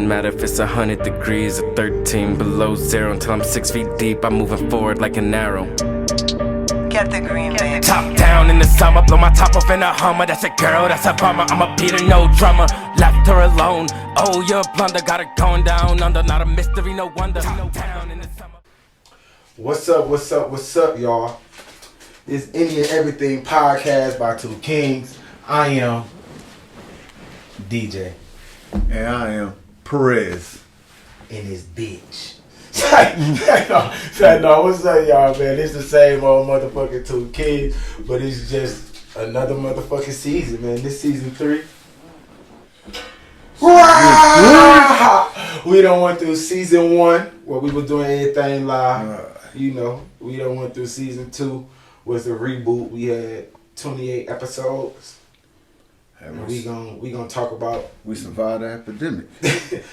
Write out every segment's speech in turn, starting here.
matter if it's 100 degrees or 13 below zero. Until I'm 6 feet deep, I'm moving forward like an arrow. Get the green, baby. Top down in the summer, blow my top off in a Hummer. That's a girl, that's a bummer. I'm a beater, no drummer. Left her alone. Oh, you're a blunder, got it going down under. Not a mystery, no wonder. Top down in the summer. What's up, y'all? This Any and Everything podcast by Two Kings. I am DJ. And I am Perez. And this bitch. No, what's up, y'all, man? It's the same old motherfucking Two Kings, but it's just another motherfucking season, man. This season 3. We done went through season 1 where we were doing everything live. You know, we done went through season 2 was the reboot. We had 28 episodes. And we gonna talk about. We survived the epidemic.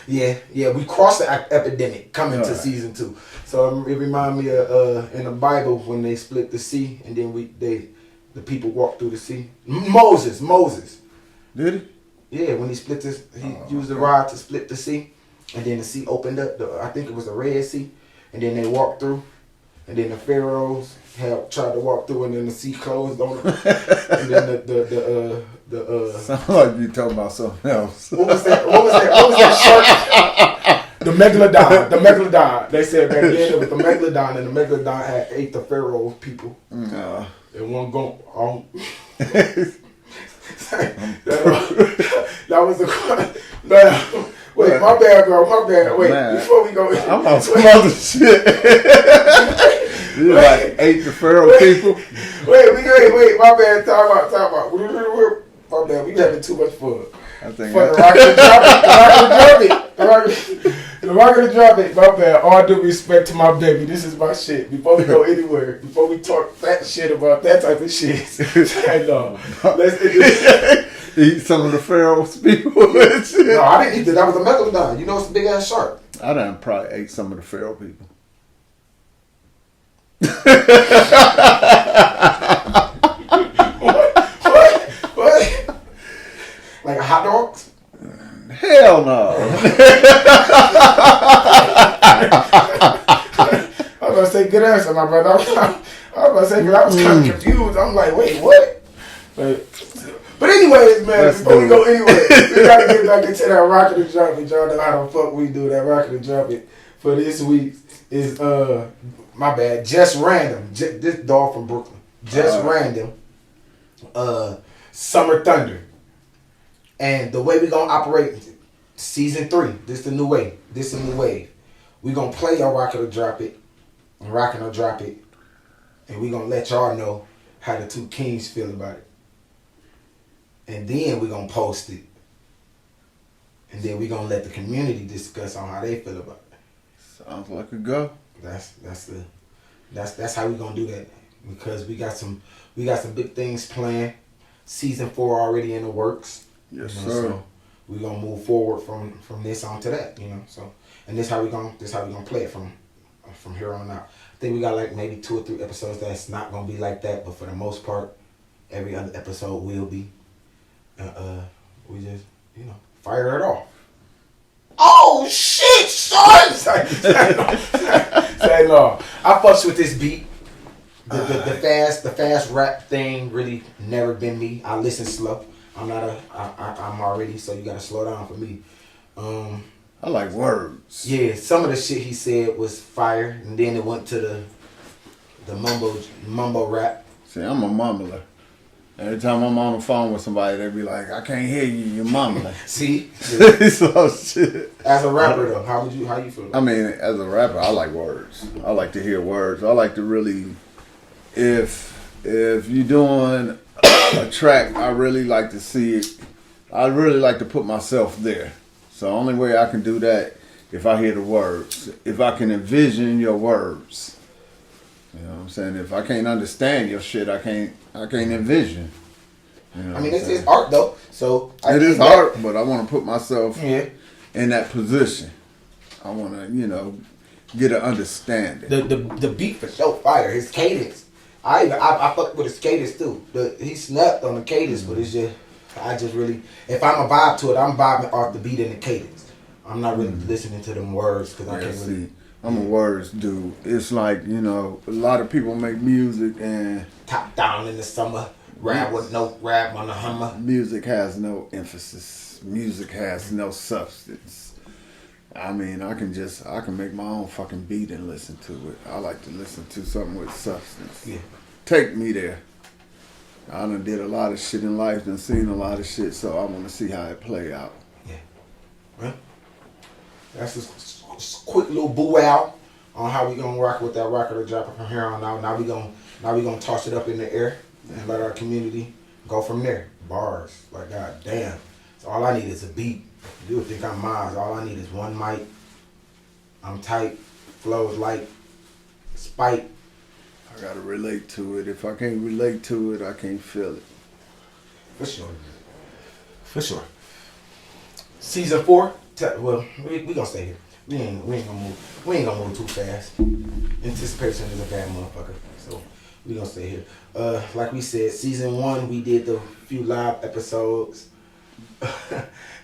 yeah, we crossed the epidemic coming to season 2. So it reminded me of in the Bible when they split the sea and then the people walked through the sea. Moses. Did he? Yeah, when he split this, he used the rod to split the sea, and then the sea opened up. I think it was the Red Sea, and then they walked through, and then the pharaohs tried to walk through, and then the sea closed on them, and then the sound like you talking about something else. What was that shark? The megalodon. They said back then it was the megalodon, and the megalodon had ate the pharaoh people. And one go. That was the. Wait, my bad, bro. My bad. Wait, man, before we go, I'm on some other shit. You like ate the pharaoh people. Wait. My bad. Talk about. My bad. We having too much fun. I think the rocket to drop it. My bad. All due respect to my baby. This is my shit. Before we go anywhere, before we talk that shit about that type of shit, let's eat some of the pharaoh's people. No, I didn't eat that. That was a megalodon. You know, it's a big ass shark. I done probably ate some of the pharaoh people. What? Like a hot dogs? Hell no. I was going to say good answer, my brother. I was going to say, because I was kind of confused. I'm like, wait, what? But anyways, man, before we go anywhere, we got to get back into that rocket to drop it. Y'all know how the fuck we do that rocket to drop it. For this week is, my bad, Just Random. This dog from Brooklyn. Just Random. Summer Thunder. And the way we going to operate, season 3, this is the new way. This is the new wave. We going to play your rocket or drop it, and rockin' or drop it, and we going to let y'all know how the Two Kings feel about it. And then we going to post it. And then we going to let the community discuss on how they feel about it. Sounds like a go. That's how we going to do that. Because we got some big things planned. Season 4 already in the works. Yes, sir. So we're gonna move forward from this on to that, you know. So and this how we gonna play it from here on out. I think we got like maybe 2 or 3 episodes that's not gonna be like that, but for the most part, every other episode will be. We just fire it off. Oh shit, son! Say no. I fucks with this beat. The fast rap thing really never been me. I listen slow. I'm already, so you gotta slow down for me. I like words. Yeah, some of the shit he said was fire, and then it went to the mumbo rap. See, I'm a mumbler. Every time I'm on the phone with somebody, they be like, "I can't hear you, you're mumbling." See, so shit. As a rapper though, how you feel? I mean, as a rapper, I like words. I like to hear words. I like to really, if you're doing a track, I really like to see it. I really like to put myself there. So the only way I can do that if I hear the words, if I can envision your words. You know what I'm saying? If I can't understand your shit, I can't envision. You know I mean, it's art though. So it is art, but I want to put myself in that position. I want to, get an understanding. The beat for sure fire. His cadence. I fuck with his cadence too. He snapped on the cadence, but it's just I just really, if I'm a vibe to it, I'm vibing off the beat and the cadence. I'm not really listening to them words because I Yeah, can't really see, I'm a words dude. It's like, you know, a lot of people make music and top down in the summer, rap with no rap on the Hummer. music has no emphasis. Music has no substance. I mean, I can make my own fucking beat and listen to it. I like to listen to something with substance. Yeah. Take me there. I done did a lot of shit in life, done seen a lot of shit, so I want to see how it play out. Yeah. Well, that's just a quick little boo out on how we gonna rock with that rocker to drop it from here on out. Now we gonna toss it up in the air and let our community go from there. Bars, like god damn. So all I need is a beat. You would think I'm Miles. All I need is one mic. I'm tight. Flows light. Spike. I gotta relate to it. If I can't relate to it, I can't feel it. For sure. For sure. Season 4. Well, we gonna stay here. We ain't gonna move. We ain't gonna move too fast. Anticipation is a bad motherfucker. So we gonna stay here. Like we said, season 1 we did the few live episodes.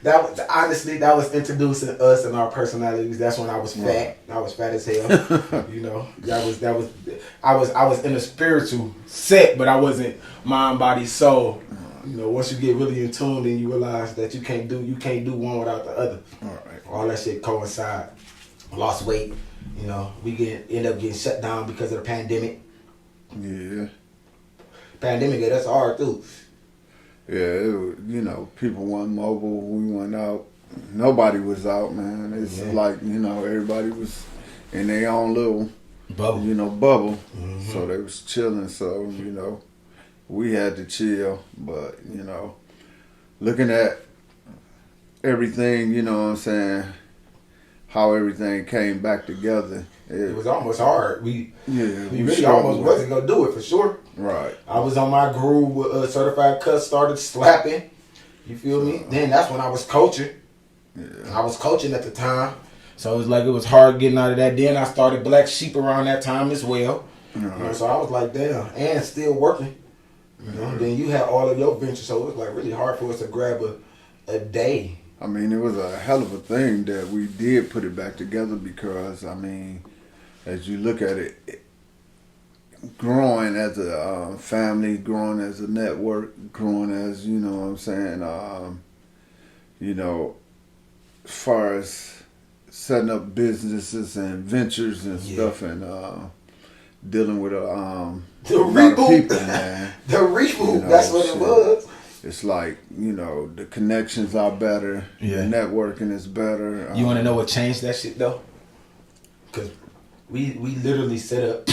That was introducing us and our personalities. That's when I was fat. I was fat as hell. You know, I was in a spiritual set, but I wasn't mind, body, soul. You know, once you get really in tune, then you realize that you can't do one without the other. All that shit coincide. Lost weight. You know, we end up getting shut down because of the pandemic. Yeah. Pandemic hit us hard too. Yeah, you know, people weren't mobile. We went out. Nobody was out, man. It's like, you know, everybody was in their own little bubble. Mm-hmm. So they was chilling. So, you know, we had to chill. But, you know, looking at everything, you know what I'm saying, how everything came back together. It was almost hard. We really struggled. almost wasn't going to do it for sure. Right. I was on my groove with Certified Cut, started slapping. You feel me? Then that's when I was coaching. Yeah. I was coaching at the time. So it was like it was hard getting out of that. Then I started Black Sheep around that time as well. You know, so I was like, damn, and still working. You know, then you had all of your ventures, so it was like really hard for us to grab a day. I mean, it was a hell of a thing that we did put it back together because, I mean, as you look at it, growing as a family, growing as a network, growing as, you know what I'm saying, you know, as far as setting up businesses and ventures and stuff and dealing with a lot of people, man. The reboot, you know, that's what it was. It's like, you know, the connections are better, the networking is better. You want to know what changed that shit, though? Because we literally set up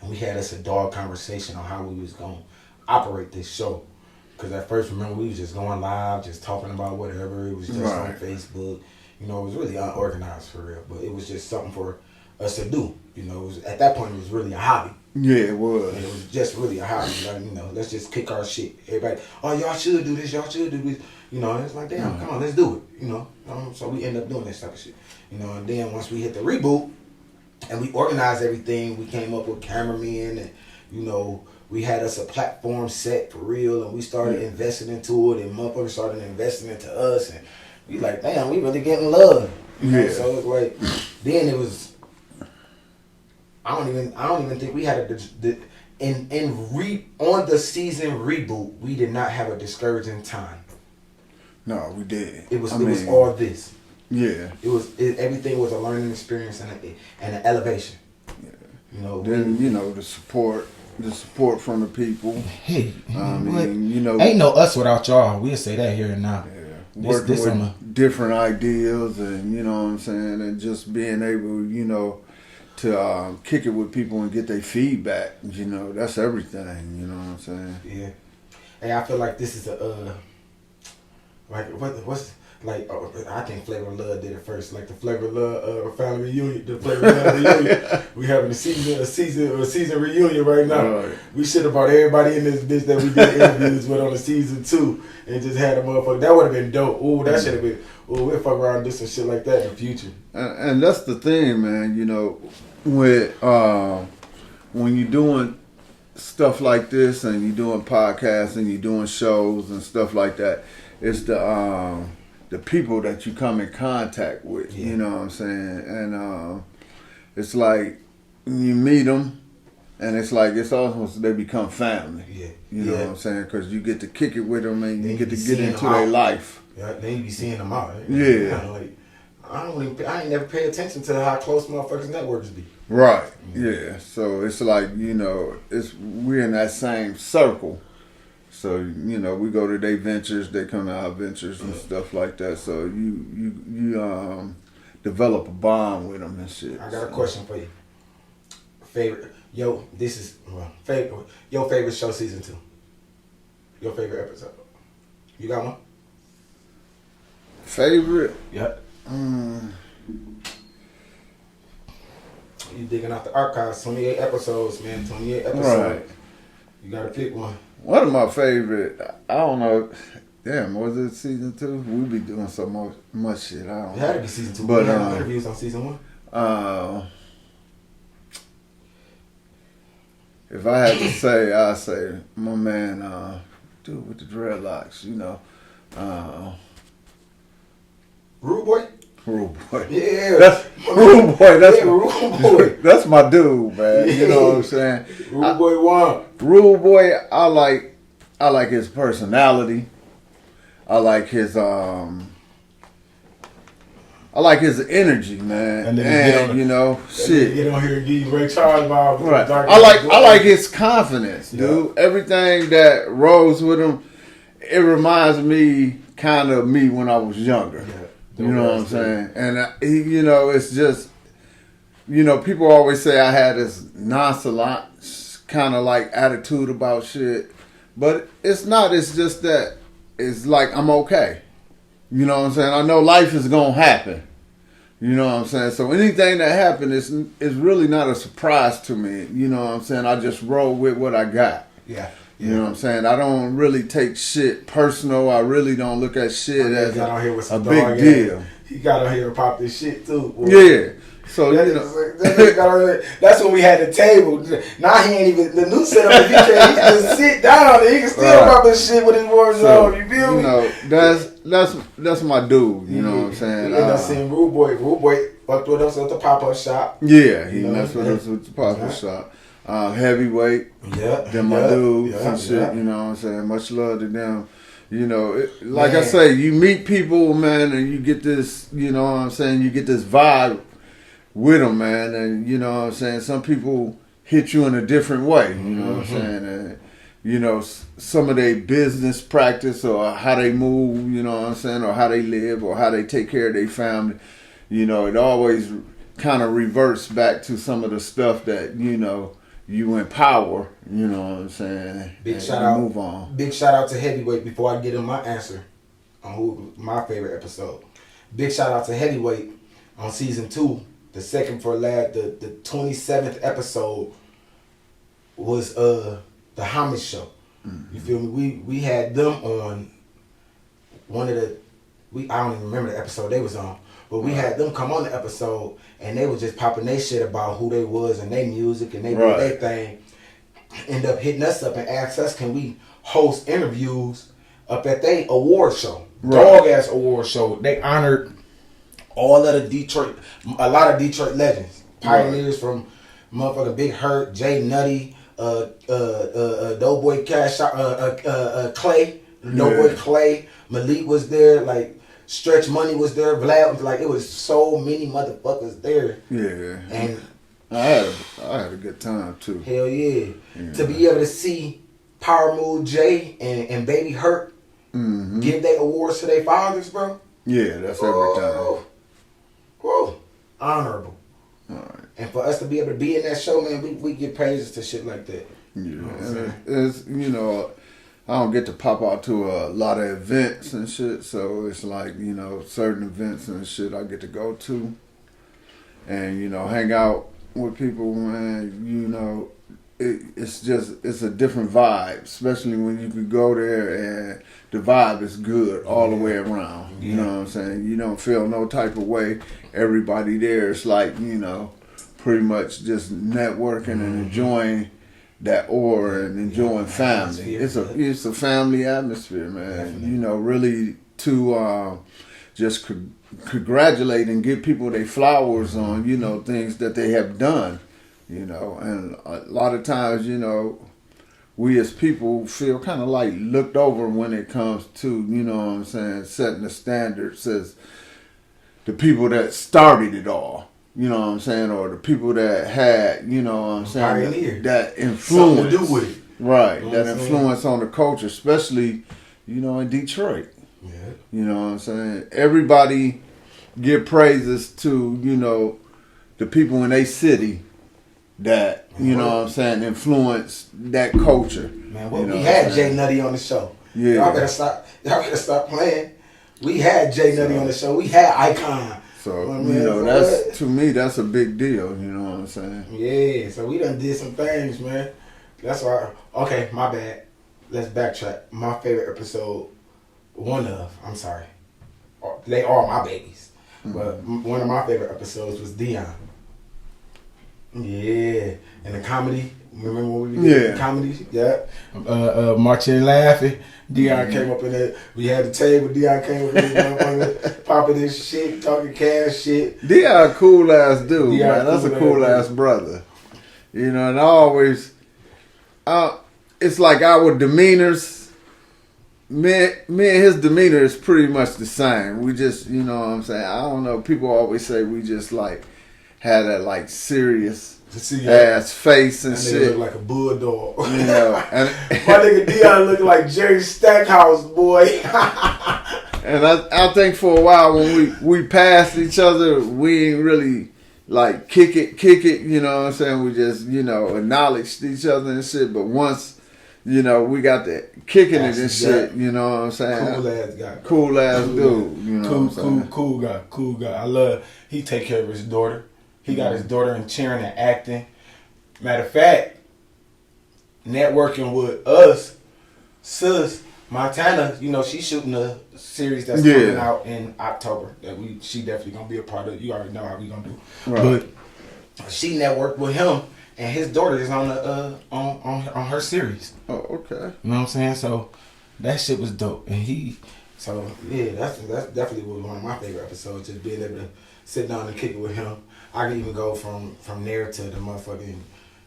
and we had us a dog conversation on how we was going to operate this show. Because at first, remember, we was just going live, just talking about whatever. It was just on Facebook. You know, it was really unorganized for real. But it was just something for us to do. You know, at that point, it was really a hobby. Yeah, it was. And it was just really a hobby. Like, you know, let's just kick our shit. Everybody, oh, y'all should do this. Y'all should do this. You know, and it's like, damn, come on, let's do it. You know, so we end up doing this type of shit. You know, and then once we hit the reboot and we organized everything, we came up with cameramen and, you know, we had us a platform set for real, and we started investing into it, and motherfuckers started investing into us, and we like, damn, we really getting love. You know? So it's like, then it was. I don't even think we had on the season reboot. We did not have a discouraging time. No, we did. It was all this. Yeah. Everything was a learning experience and an elevation. Yeah. You know. Then the support from the people. Hey, I mean, you know, ain't no us without y'all. We'll say that here and now. Yeah. Working with different ideas, and you know what I'm saying, and just being able, you know, to kick it with people and get their feedback. You know, that's everything. You know what I'm saying? Yeah. Hey, I feel like this is I think Flavor of Love did it first. Like the Flavor of Love family reunion, the Flavor of Love reunion. We having a season reunion right now. Right. We should have brought everybody in this bitch that we did interviews with on the season 2 and just had a motherfucker. That would have been dope. Ooh, that should have been. Ooh, we'll fuck around and do some shit like that in the future. And that's the thing, man. You know, with when you're doing stuff like this and you're doing podcasts and you're doing shows and stuff like that, it's the the people that you come in contact with. Yeah. You know what I'm saying? And it's like you meet them, and it's like it's almost they become family. Yeah. You know Yeah. what I'm saying? Because you get to kick it with them, and Then you get to you get seeing into them their out. life. Yeah, then you be seeing them out. Yeah. Like, I ain't never pay attention to how close motherfuckers' networks be. Right. Yeah. So it's like, we're in that same circle. So, we go to their ventures, they come to our ventures and stuff like that. So you develop a bond with them and shit. I got a question for you. Your favorite show season 2. Your favorite episode. You got one? Favorite? Yep. You digging out the archives, 28 episodes, man. 28 episodes. Right. You gotta pick one. One of my favorite, I don't know. Damn, was it season 2? We be doing so much shit. I don't It had to know. be season 2. But, We had interviews on season 1. If I had to say, I'd say my man, dude with the dreadlocks, Rude Boy? Rude Boy. Yeah. That's Rude Boy. That's Yeah, Rude Boy. That's my dude, man. You know what I'm saying? Rude Boy won. Rude Boy, I like his personality. I like his energy, man. And then shit. Get on here and give you Ray Charles vibe. Right. I like his confidence, dude. Everything that rolls with him, it reminds me kind of me when I was younger. Yeah. You know what I'm saying? And it's just, people always say I had this nonchalant kind of like attitude about shit, but it's not. It's just that it's like I'm okay. You know what I'm saying? I know life is gonna happen. You know what I'm saying? So anything that happens is really not a surprise to me. You know what I'm saying? I just roll with what I got. Yeah. You know what I'm saying? I don't really take shit personal. I really don't look at shit as got on here with a some big dog deal. ass. He got on here and popped this shit too. Boy. Yeah. So that's when we had the table. Now he ain't even the new setup. If he can just sit down, and he can still Right. pop his shit with his words on. You feel me? That's my dude. You know what I'm saying? We ended up seeing Rude Boy. Rude Boy fucked with us at the pop-up shop. Yeah, he You know, messed with yeah. us with the pop-up shop. Heavyweight. Yeah. Them my dudes and shit. Yeah. You know what I'm saying? Much love to them. Like Man. I say, you meet people, man, and you get this. You know what I'm saying? You get this vibe with them, man, and you know what I'm saying. Some people hit you in a different way. You know what I'm saying? And some of their business practice or how they move. You know what I'm saying? Or how they live or how they take care of their family. It always kind of reverts back to some of the stuff that you empower. You know what I'm saying? Big and shout you out. Move on. Big shout out to Heavyweight before I get in my answer on who my favorite episode. Big shout out to Heavyweight on season 2. The second for last, the 27th episode was the Homage Show. You feel me? We had them on one of the I don't even remember the episode they was on, but we had them come on the episode and they was just popping their shit about who they was and their music and they did their thing. End up hitting us up and asked us, can we host interviews up at their award show, dog ass award show. They honored all of a lot of Detroit legends, pioneers from motherfucking Big Hurt, Jay Nutty, Doughboy Cash, Clay, Doughboy Clay, Malik was there, like Stretch Money was there, Vlad was like, it was so many motherfuckers there. Yeah. And I had a good time too. hell yeah. To be able to see Power Move Jay and Baby Hurt give their awards to their fathers, bro. Yeah, that's every time. Whoa. Honorable. All right. And for us to be able to be in that show, man, we give praises to shit like that. Yeah, You know what I'm and it's I don't get to pop out to a lot of events and shit, so it's like certain events and shit I get to go to, and hang out with people, man. It's a different vibe, especially when you can go there and the vibe is good all the way around. You know what I'm saying? You don't feel no type of way. Everybody there is like pretty much just networking and enjoying that aura and enjoying family. It's a family atmosphere, man. Definitely. Really just congratulate and give people their flowers on, you know, things that they have done, you know. And a lot of times, you know, we as people feel kind of like looked over when it comes to, you know what I'm saying, setting the standards as the people that started it all, you know what I'm saying, or the people that had, you know what I'm saying, Pioneer. that influence. Something to do with it. Right, You know that what I'm influence on the culture, especially, you know, in Detroit. Yeah. You know what I'm saying? Everybody give praises to, you know, the people in a city that, you know what I'm saying, influence that culture. Man, well, you know we what I'm had saying? Jay Nutty on the show. Yeah. Y'all better stop playing. We had Jay Nutty on the show. We had Icon. So, I you mean, know, so that's, what? to me, that's a big deal, you know what I'm saying? Yeah, so we done did some things, man. That's why. Okay, my bad. Let's backtrack. My favorite episode, I'm sorry. They are my babies. But one of my favorite episodes was Dion. Yeah. And the comedy. Remember when we did the comedy? Yeah. Marching and laughing. Dion came up in there. We had the table. Dion came up in there, popping his shit, talking cash shit. Dion cool ass dude, Dion man. That's a cool cool ass ass brother. You know, and I always, it's like our demeanors, me and his demeanor is pretty much the same. We just, you know what I'm saying? I don't know. People always say we just like had that like serious ass face and that shit. nigga look like a bulldog. You know, and my nigga Dion looking like Jerry Stackhouse, boy. and I think for a while when we passed each other, we ain't really like kick it, you know what I'm saying? We just, you know, acknowledged each other and shit. But once, you know, we got the kicking it and shit, you know what I'm saying? Cool ass guy. Cool ass dude, you know what I'm saying? Cool guy. I love, he take care of his daughter. He got his daughter in cheering and acting. Matter of fact, networking with us, Sis Montana, you know, she's shooting a series that's coming out in October that she definitely gonna be a part of. You already know how we gonna do. Right. But she networked with him, and his daughter is on the on her series. Oh, okay. You know what I'm saying? So that shit was dope, and so yeah, that's definitely one of my favorite episodes. Just being able to sit down and kick it with him. I can even go from there to the motherfucking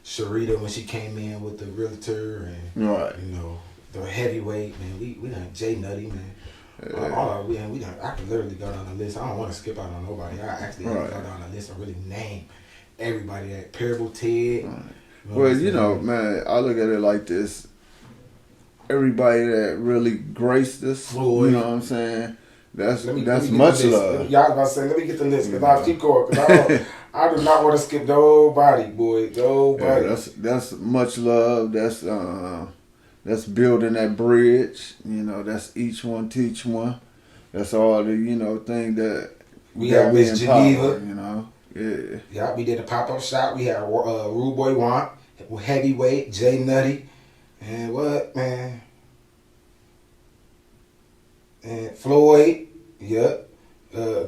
Sharita when she came in with the realtor and Right. you know the heavyweight, man. We done Jay Nutty, man. We done. I could literally go down the list. I don't want to skip out on nobody. I actually have to go down the list and really name everybody. That Parable Ted. Right. Well, you know, man, I look at it like this. Everybody that really graced us, Floyd. you know what I'm saying? That's Let me get much the list. love. Y'all about to say, let me get the list because I'll keep going. Cause I do not want to skip nobody, boy. Nobody. Yeah, that's much love. That's building that bridge. You know, that's each one teach one. That's all the, you know, thing that we have Miss Geneva. You know, yeah. Yeah, we did a pop-up shop. We had Rude Boy Want, Heavyweight, Jay Nutty, and what, man? And Floyd, yep.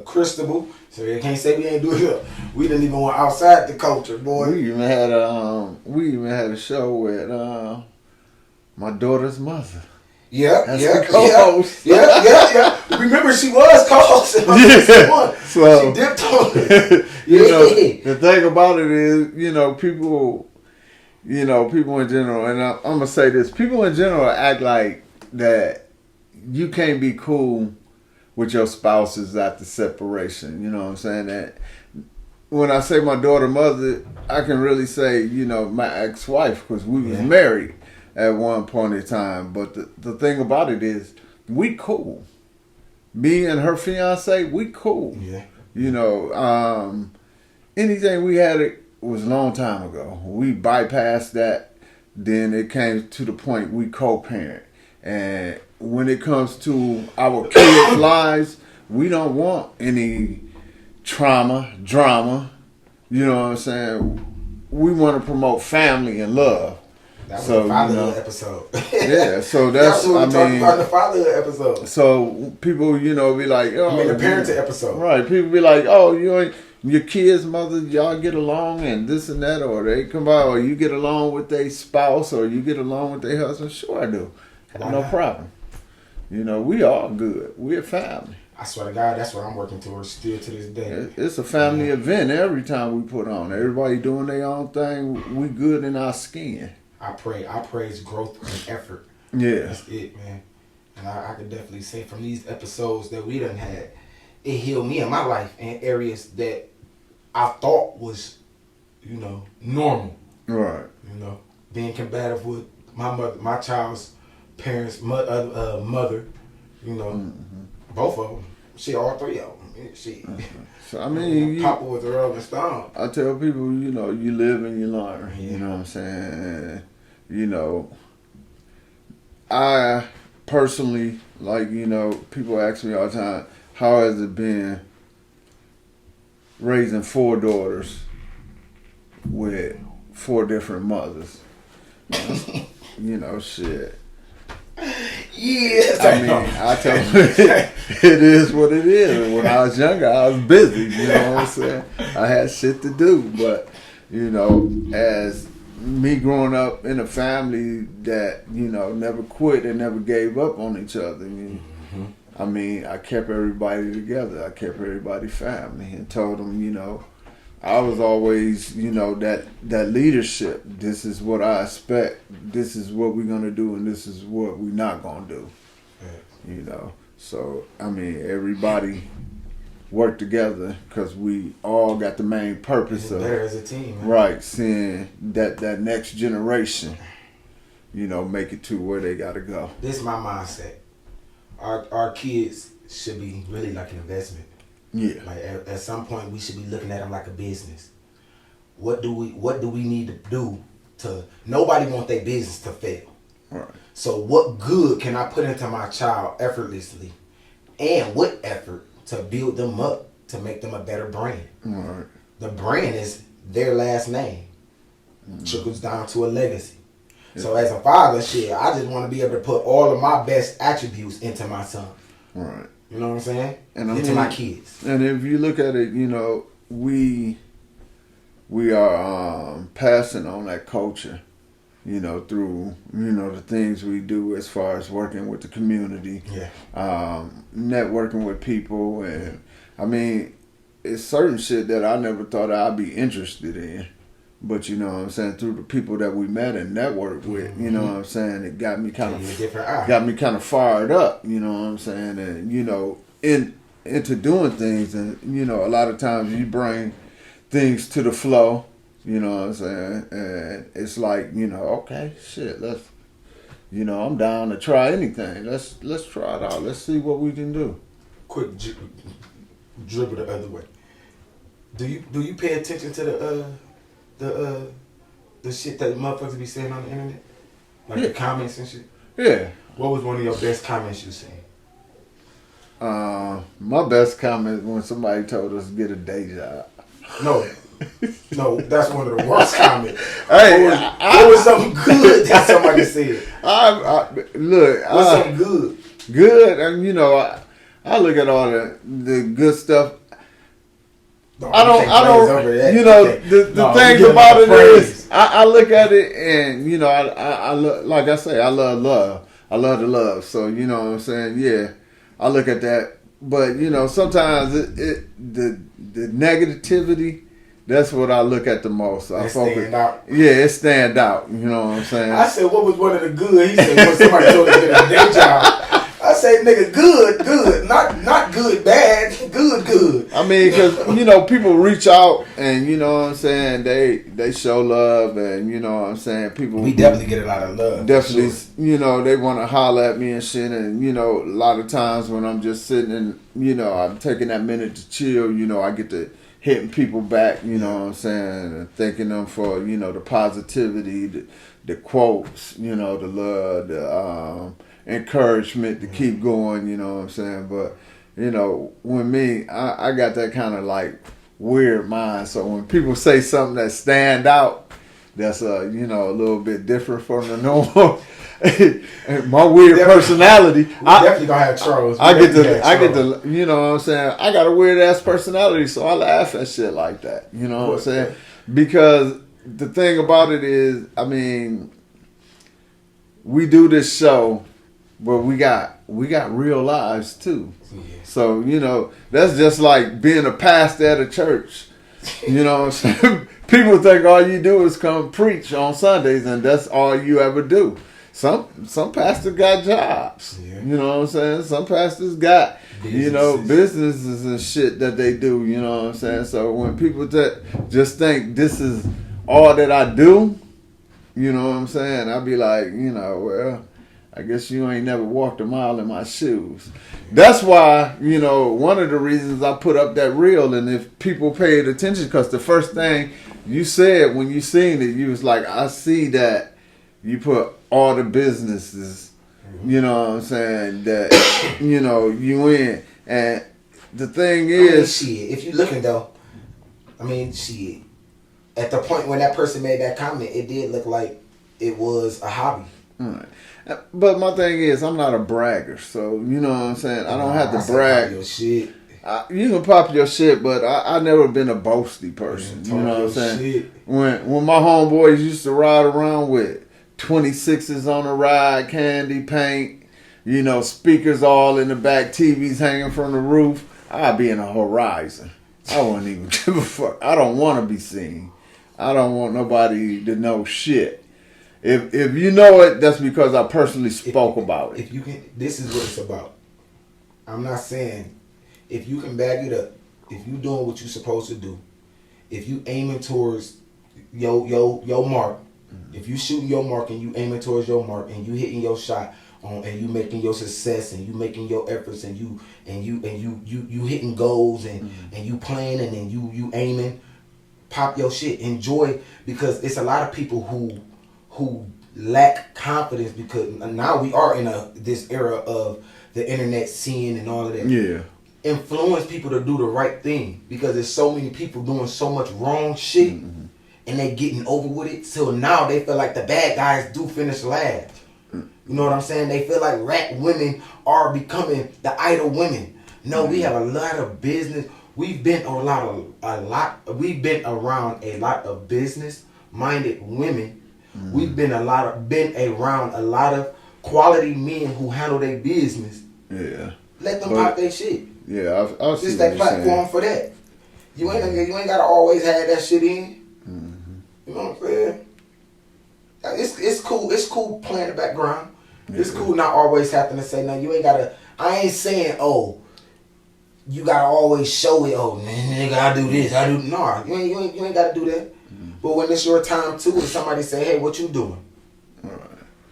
Cristobal. So you can't say we ain't do it. We didn't even want outside the culture, boy. We even had a show with my daughter's mother. Yeah. co-host. Yeah. Remember, she was co-host. Yeah. So she dipped on it. You know, the thing about it is, you know, people in general, and I'm gonna say this: people in general act like that you can't be cool with your spouses after separation. You know what I'm saying? That when I say my daughter mother, I can really say, you know, my ex-wife, because we was married at one point in time. But the thing about it is, we cool. Me and her fiance, we cool. Yeah. You know, anything we had, it was a long time ago. We bypassed that. Then it came to the point we co-parent. And when it comes to our kids' lives, we don't want any drama. You know what I'm saying? We want to promote family and love. That was the fatherhood episode. Yeah, so that's what we talked about in the fatherhood episode. So people, you know, be like, oh, the parenting episode. Right. People be like, oh, your kids' mother, y'all get along and this and that, or they come by, or you get along with their spouse, or you get along with their husband. Sure I do. No problem. You know, we all good. We're family. I swear to God, that's what I'm working towards still to this day. It's a family event every time we put on. Everybody doing their own thing. We good in our skin. I praise growth and effort. Yeah. That's it, man. And I could definitely say from these episodes that we done had, it healed me in my life in areas that I thought was, normal. Right. Being combative with my mother, my child's parents, mother, both of them. Shit, all three of them. Shit. So, I mean, Papa was a Rolling Stone. I tell people, you live and you learn. Yeah. You know what I'm saying? I personally, people ask me all the time, how has it been raising 4 daughters with 4 different mothers? Shit. Yes. I mean, I tell them it is what it is. When I was younger, I was busy. You know what I'm saying? I had shit to do. But, as me growing up in a family that, never quit and never gave up on each other, I mean, I kept everybody together. I kept everybody family and told them, I was always, that leadership. This is what I expect. This is what we're going to do, and this is what we're not going to do. So, I mean, everybody worked together because we all got the main purpose of better as a team. Man. Right, seeing that next generation, make it to where they got to go. This is my mindset. Our kids should be really like an investment. Yeah. Like at some point, we should be looking at them like a business. What do we need to do to? Nobody want their business to fail. Right. So what good can I put into my child effortlessly, and with effort to build them up to make them a better brand? Right. The brand is their last name. Trickles down to a legacy. Yeah. So as a father, I just want to be able to put all of my best attributes into my son. Right. You know what I'm saying? And into my kids. And if you look at it, we are passing on that culture, through, the things we do as far as working with the community, networking with people. And I mean, it's certain shit that I never thought I'd be interested in. But you know what I'm saying, through the people that we met and networked with, you know what I'm saying, it got me kind of fired up, you know what I'm saying, and into doing things, and a lot of times you bring things to the flow, you know what I'm saying, and it's like, okay, shit, let's, I'm down to try anything. Let's try it out. Let's see what we can do. Quick dribble the other way. Do you pay attention to the shit that motherfuckers be saying on the internet? Like the comments and shit? Yeah. What was one of your best comments you seen? My best comment when somebody told us to get a day job. No, that's one of the worst comments. Hey, what was something good that somebody said? What's something good? Good, and I look at all the good stuff. I don't. The things about it is, I look at it and I like I say, I love love. I love the love. So you know what I'm saying. Yeah, I look at that, but sometimes the negativity. That's what I look at the most. I focus. Stand out. Yeah, it stand out. You know what I'm saying. I said, what was one of the good? He said, when somebody told him to get a day job. I say, nigga, good, not good, bad, good. I mean, because people reach out and you know what I'm saying, they show love, and you know what I'm saying, people. We definitely get a lot of love. Definitely, sure. They want to holler at me and shit, and a lot of times when I'm just sitting and I'm taking that minute to chill, I get to hitting people back, you know what I'm saying, and thanking them for the positivity, the quotes, the love, the encouragement to keep going, you know what I'm saying. But when me, I got that kind of like weird mind, so when people say something that stand out, that's a little bit different from the normal. My weird personality. We definitely gonna have trolls. I get to, you know what I'm saying. I got a weird ass personality, so I laugh at shit like that. You know what I'm saying? Because the thing about it is, I mean, we do this show but we got real lives too. Yeah. So, you know, that's just like being a pastor at a church. You know what I'm saying? People think all you do is come preach on Sundays and that's all you ever do. Some pastors got jobs. Yeah. You know what I'm saying? Some pastors got, you know, businesses and shit that they do. You know what I'm saying? So when people just think this is all that I do, you know what I'm saying? I'd be like, you know, well, I guess you ain't never walked a mile in my shoes. That's why, you know, one of the reasons I put up that reel, and if people paid attention, because the first thing you said when you seen it, you was like, I see that you put all the businesses, you know what I'm saying, that, you know, you in. And the thing is... shit, if you looking though, I mean, shit, at the point when that person made that comment, it did look like it was a hobby. Right. But my thing is, I'm not a bragger, so you know what I'm saying. I don't have to brag. Your shit. You can pop your shit, but I never been a boasty person. Yeah, you know what I'm saying. Shit. When my homeboys used to ride around with 26s on the ride, candy paint, you know, speakers all in the back, TVs hanging from the roof, I'd be in a Horizon. I wouldn't even give a fuck. I don't want to be seen. I don't want nobody to know shit. If you know it, that's because I personally spoke about it. If you can, this is what it's about. I'm not saying if you can bag it up, if you doing what you're supposed to do, if you aiming towards your mark, if you shooting your mark and you aiming towards your mark and you hitting your shot on and you making your success and you making your efforts and you hitting goals and you playing and then you aiming, pop your shit, enjoy, because it's a lot of people who lack confidence because now we are in this era of the internet seeing and all of that. Yeah. Influence people to do the right thing because there's so many people doing so much wrong shit and they getting over with it. So now they feel like the bad guys do finish last. You know what I'm saying? They feel like rap women are becoming the idol women. No, we have a lot of business. We've been around a lot of business minded women. We've been around a lot of quality men who handle their business. Yeah. Let them pop their shit. Yeah, I'll see Just what that you're platform saying. for that. You ain't gotta always have that shit in. You know what I'm saying? It's cool. It's cool playing the background. It's cool not always having to say no. You ain't gotta. I ain't saying you gotta always show it. Oh man, nigga, I do this. I do no. You ain't gotta do that. But when it's your time too, and somebody say, "Hey, what you doing?"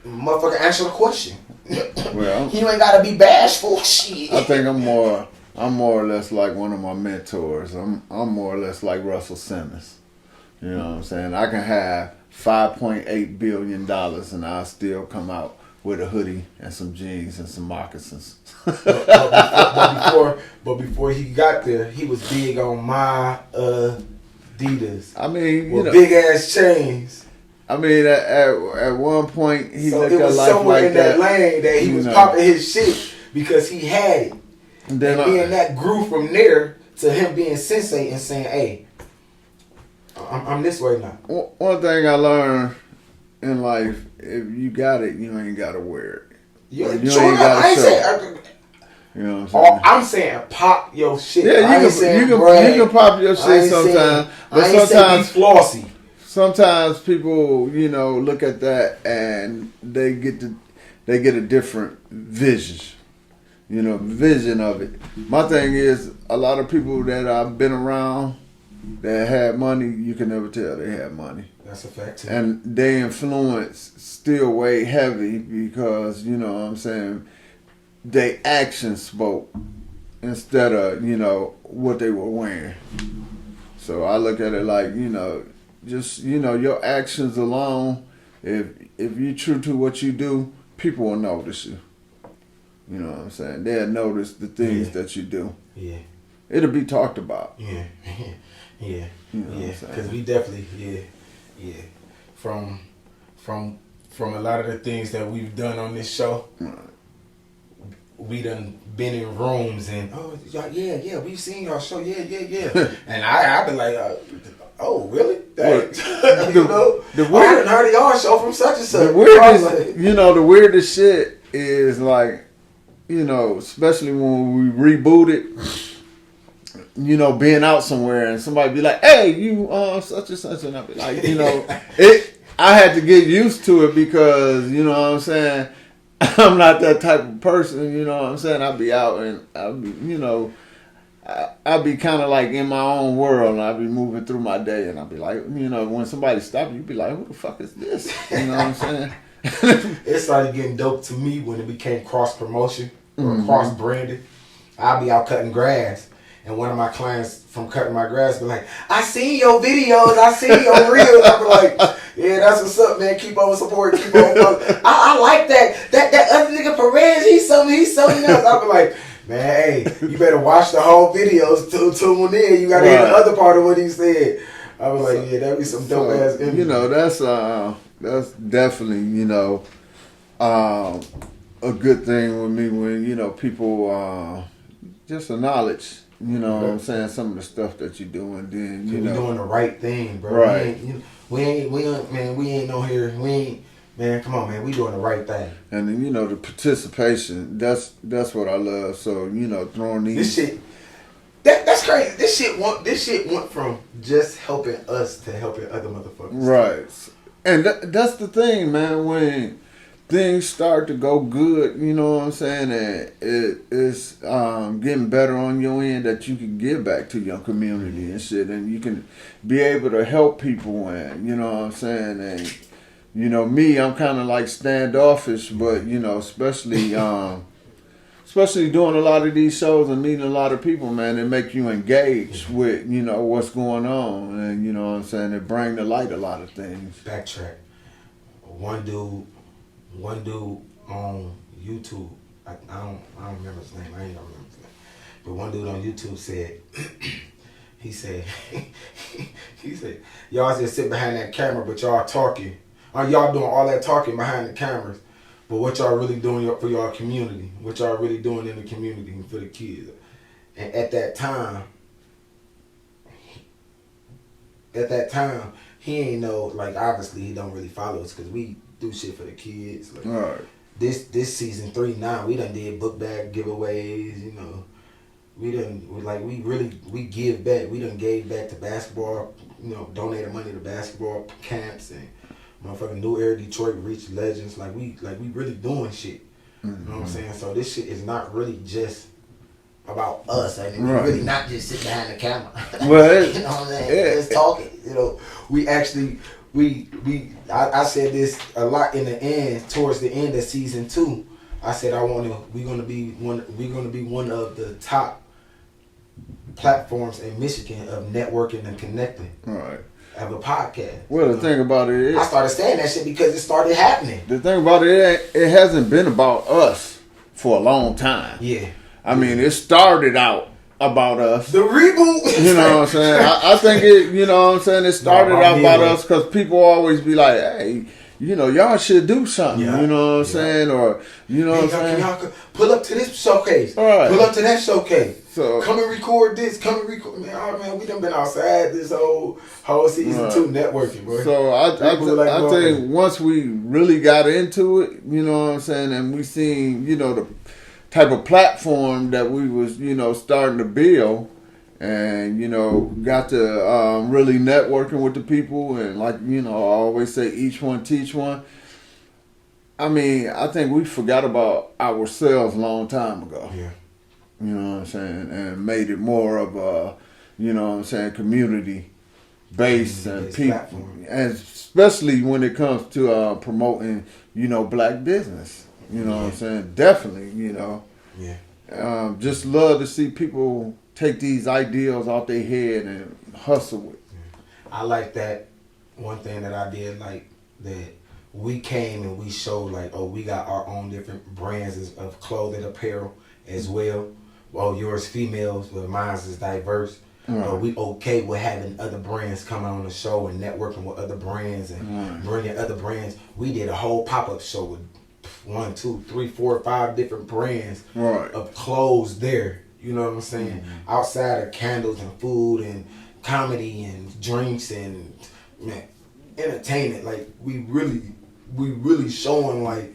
Motherfucker, answer the question. Well, you ain't gotta be bashful. Shit. I think I'm more or less like one of my mentors. I'm more or less like Russell Simmons. You know what I'm saying? I can have $5.8 billion and I'll still come out with a hoodie and some jeans and some moccasins. but before he got there, he was big on my Adidas. I mean, you know, big ass chains. I mean, at one point he So looked it at was life somewhere like in that lane that he was popping his shit because he had it. And then then that grew from there to him being sensei and saying, "Hey, I'm this way now." One thing I learned in life: if you got it, you ain't gotta wear it. You ain't gotta gotta show. You know what I'm saying? I'm saying pop your shit. Yeah, you can pop your shit sometimes, but sometimes flossy. Sometimes people, you know, look at that and they get a different vision. You know, vision of it. My thing is, a lot of people that I've been around that had money, you can never tell they had money. That's a fact too. And their influence still weigh heavy because, you know what I'm saying, they actions spoke instead of, you know, what they were wearing. So I look at it like, you know, just, you know, your actions alone, if you're true to what you do, people will notice you. You know what I'm saying? They'll notice the things that you do. Yeah. It'll be talked about. Yeah. Yeah. You know Yeah. Because we definitely, from a lot of the things that we've done on this show, we done been in rooms and we've seen y'all show, and I've been like, oh really? The I hadn't heard of y'all show from such and such. The weirdest, you know, the weirdest shit is like, you know, especially when we reboot it, you know, being out somewhere and somebody be like, hey, you such and such, and I be like, you know, I had to get used to it because, you know what I'm saying, I'm not that type of person, you know what I'm saying. I'll be out and I'll be, you know, I'll be kind of like in my own world and I'll be moving through my day and I'll be like, you know, when somebody stops you, be like, who the fuck is this? You know what I'm saying? It started getting dope to me when it became cross promotion or cross branded. I'll be out cutting grass, and one of my clients from cutting my grass be like, "I see your videos, I see your reels." I be like, "Yeah, that's what's up, man. Keep on supporting, keep on." I like that. That other nigga Perez, he's something else. I be like, man, hey, you better watch the whole videos to tune in. You gotta hear the other part of what he said. I was like, yeah, that'd be some dope ass interview. You know, that's definitely, you know, a good thing with me when, you know, people just acknowledge, you know what I'm saying, some of the stuff that you do, and then, you know. We're doing the right thing, bro. Right. We ain't no here. Man, come on, man. We doing the right thing. And then, you know, the participation, that's what I love. So, you know, throwing these. This shit, that's crazy. This shit went from just helping us to helping other motherfuckers. Right. And that's the thing, man. When things start to go good, you know what I'm saying, and it's getting better on your end, that you can give back to your community and shit, and you can be able to help people, and you know what I'm saying. And you know, me, I'm kind of like standoffish, but you know, especially doing a lot of these shows and meeting a lot of people, man, it make you engage with, you know, what's going on, and you know what I'm saying, it bring to light a lot of things. Backtrack. One dude on YouTube, I don't remember his name. I ain't gonna remember his name. But one dude on YouTube said, he said, y'all just sit behind that camera, but y'all talking. Y'all doing all that talking behind the cameras, but what y'all really doing for y'all community? What y'all really doing in the community and for the kids? And at that time, he ain't know, like, obviously he don't really follow us because we do shit for the kids. Like, all right. This season 3 now, we done did book bag giveaways, you know. We give back. We done gave back to basketball, you know, donated money to basketball camps and motherfucking New Era Detroit reached legends. Like we really doing shit. You know what I'm saying? So this shit is not really just about us. I mean, we really not just sitting behind the camera. Well, you know what I'm saying? Just talking. You know, we actually I said this a lot in the end, towards the end of season 2. I said we're gonna be one of the top platforms in Michigan of networking and connecting. All right. Have a podcast. Well, the thing about it is, I started saying that shit because it started happening. The thing about it hasn't been about us for a long time. Yeah. I mean, it started out about us. The reboot. You know what I'm saying? I think it, you know what I'm saying? It started out about us because people always be like, hey, you know, y'all should do something. Yeah. You know what I'm saying? Or, you know what I'm saying? Y'all pull up to this showcase. Right. Pull up to that showcase. So, come and record this. Come and record. Man, we done been outside this whole season 2 networking, bro. So I think once we really got into it, you know what I'm saying, and we seen, you know, the type of platform that we was, you know, starting to build, and, you know, got to really networking with the people, and like, you know, I always say each one teach one. I mean, I think we forgot about ourselves a long time ago. Yeah. You know what I'm saying? And made it more of a, you know what I'm saying, community based and people. Platform. And especially when it comes to promoting, you know, black business. You know what I'm saying? Definitely, you know. Yeah. Just love to see people take these ideals out their head and hustle with. I like that. One thing that I did like, that we came and we showed, like, oh, we got our own different brands of clothing, apparel as well. Well, yours females, but mine's is diverse. We okay with having other brands coming on the show and networking with other brands and bringing other brands. We did a whole pop-up show with 1, 2, 3, 4, 5 different brands of clothes there. You know what I'm saying? Outside of candles and food and comedy and drinks and entertainment. Like we really showing, like,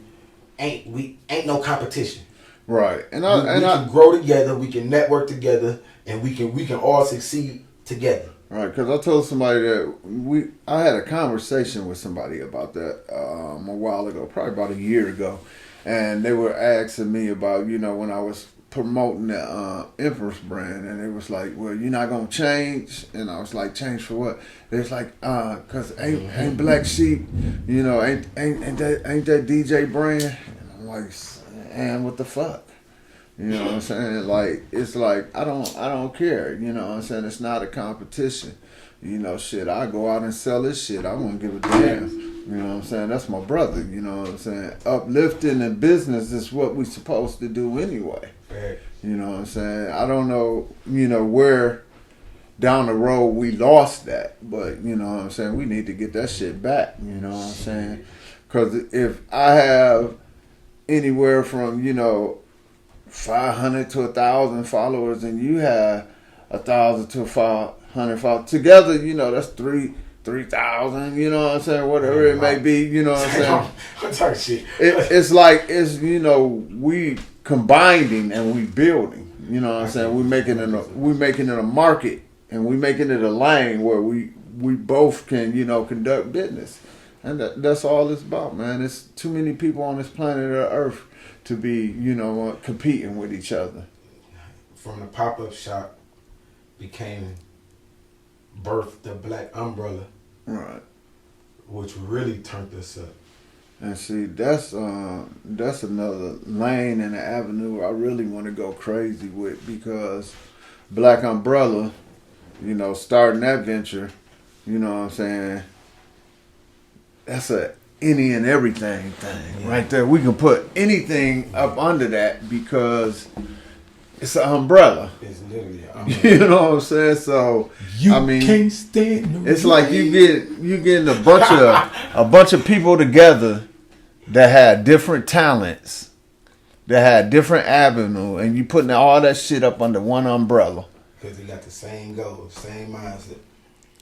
ain't no competition. Right. And We I can grow together, we can network together, and we can all succeed together. right, because I told somebody that I had a conversation with somebody about that a while ago, probably about a year ago, and they were asking me about, you know, when I was promoting the Empress brand, and it was like, well, you're not gonna change, and I was like, change for what? They was like, cause ain't Black Sheep, you know, ain't that DJ brand? And I'm like, and what the fuck? You know what I'm saying? Like, it's like, I don't care. You know what I'm saying? It's not a competition. You know, shit, I go out and sell this shit. I won't give a damn. You know what I'm saying? That's my brother. You know what I'm saying? Uplifting in business is what we supposed to do anyway. Right. You know what I'm saying? I don't know, you know, where down the road we lost that. But, you know what I'm saying? We need to get that shit back. You know what I'm saying? Because if I have anywhere from, you know, 500 to 1,000 followers, and you have 1,000 to 500 followers together, you know, that's 3,000. You know what I'm saying? Whatever it may be, you know what I'm saying? I'm talking shit. It's like, it's, you know, we combining and we building. You know what I'm saying? We making it a market, and we making it a lane where we both can, you know, conduct business, and that's all it's about, man. It's too many people on this planet Earth to be, you know, competing with each other. From the pop-up shop birthed the Black Umbrella, Right. which really turned us up. And see, that's another lane and an avenue I really want to go crazy with, because Black Umbrella, you know, starting that venture, you know what I'm saying, that's a any and everything thing right there. We can put anything up under that because it's an umbrella. It's literally You know what I'm saying? So I mean, can't stand no it's like you getting a bunch of people together that had different talents, that had different avenue, and you putting all that shit up under one umbrella. Because they got the same goals, same mindset.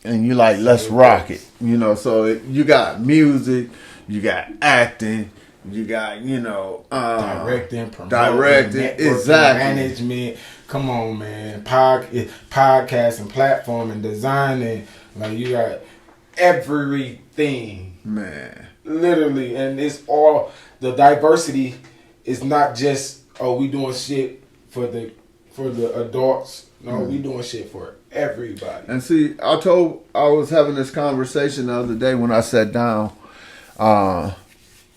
And you like, let's rock it. You know, so you got music, you got acting, you got, you know, directing, promoting, exactly, management. Come on, man. Podcast and platform and designing. Like, you got everything. Man. Literally. And it's all, the diversity is not just, oh, we doing shit for the adults. No, we doing shit for everybody. And see, I was having this conversation the other day when I sat down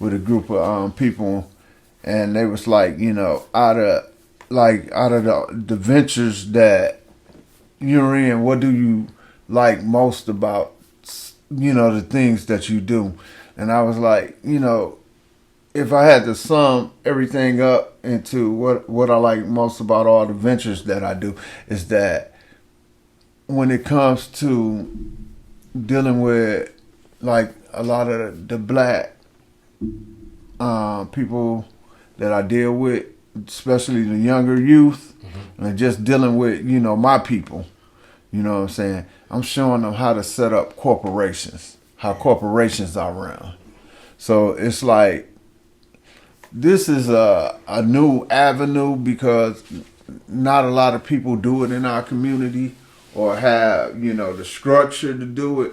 with a group of people, and they was like, you know, out of the ventures that you're in, what do you like most about, you know, the things that you do? And I was like, you know, if I had to sum everything up into what I like most about all the ventures that I do, is that when it comes to dealing with like a lot of the Black people that I deal with, especially the younger youth, and just dealing with, you know, my people, you know what I'm saying? I'm showing them how to set up corporations, how corporations are run. So it's like, this is a new avenue because not a lot of people do it in our community or have, you know, the structure to do it.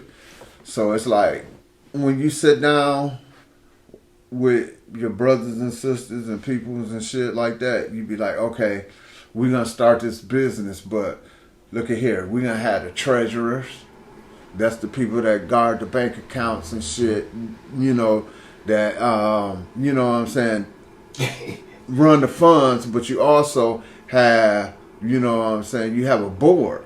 So it's like, when you sit down with your brothers and sisters and peoples and shit like that, you be like, okay, we're going to start this business, but look at here, we're going to have the treasurers. That's the people that guard the bank accounts and shit, you know, that, you know what I'm saying, run the funds, but you also have, you know what I'm saying, you have a board.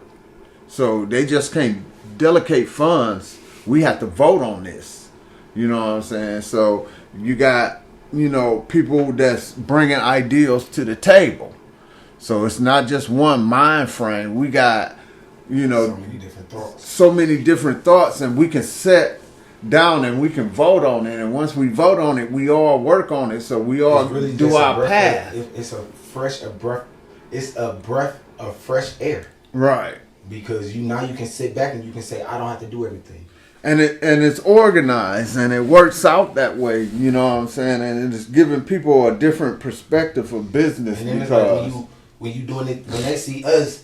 So they just can't delegate funds. We have to vote on this. You know what I'm saying? So you got, you know, people that's bringing ideals to the table. So it's not just one mind frame. We got, you know, so many different thoughts, and we can set down and we can vote on it. And once we vote on it, we all work on it. So we all really do our path. It's a breath of fresh air. Right. Because you can sit back and you can say, I don't have to do everything. and it's organized and it works out that way. You know what I'm saying? And it's giving people a different perspective of business And then it's because like when you doing it, when they see us,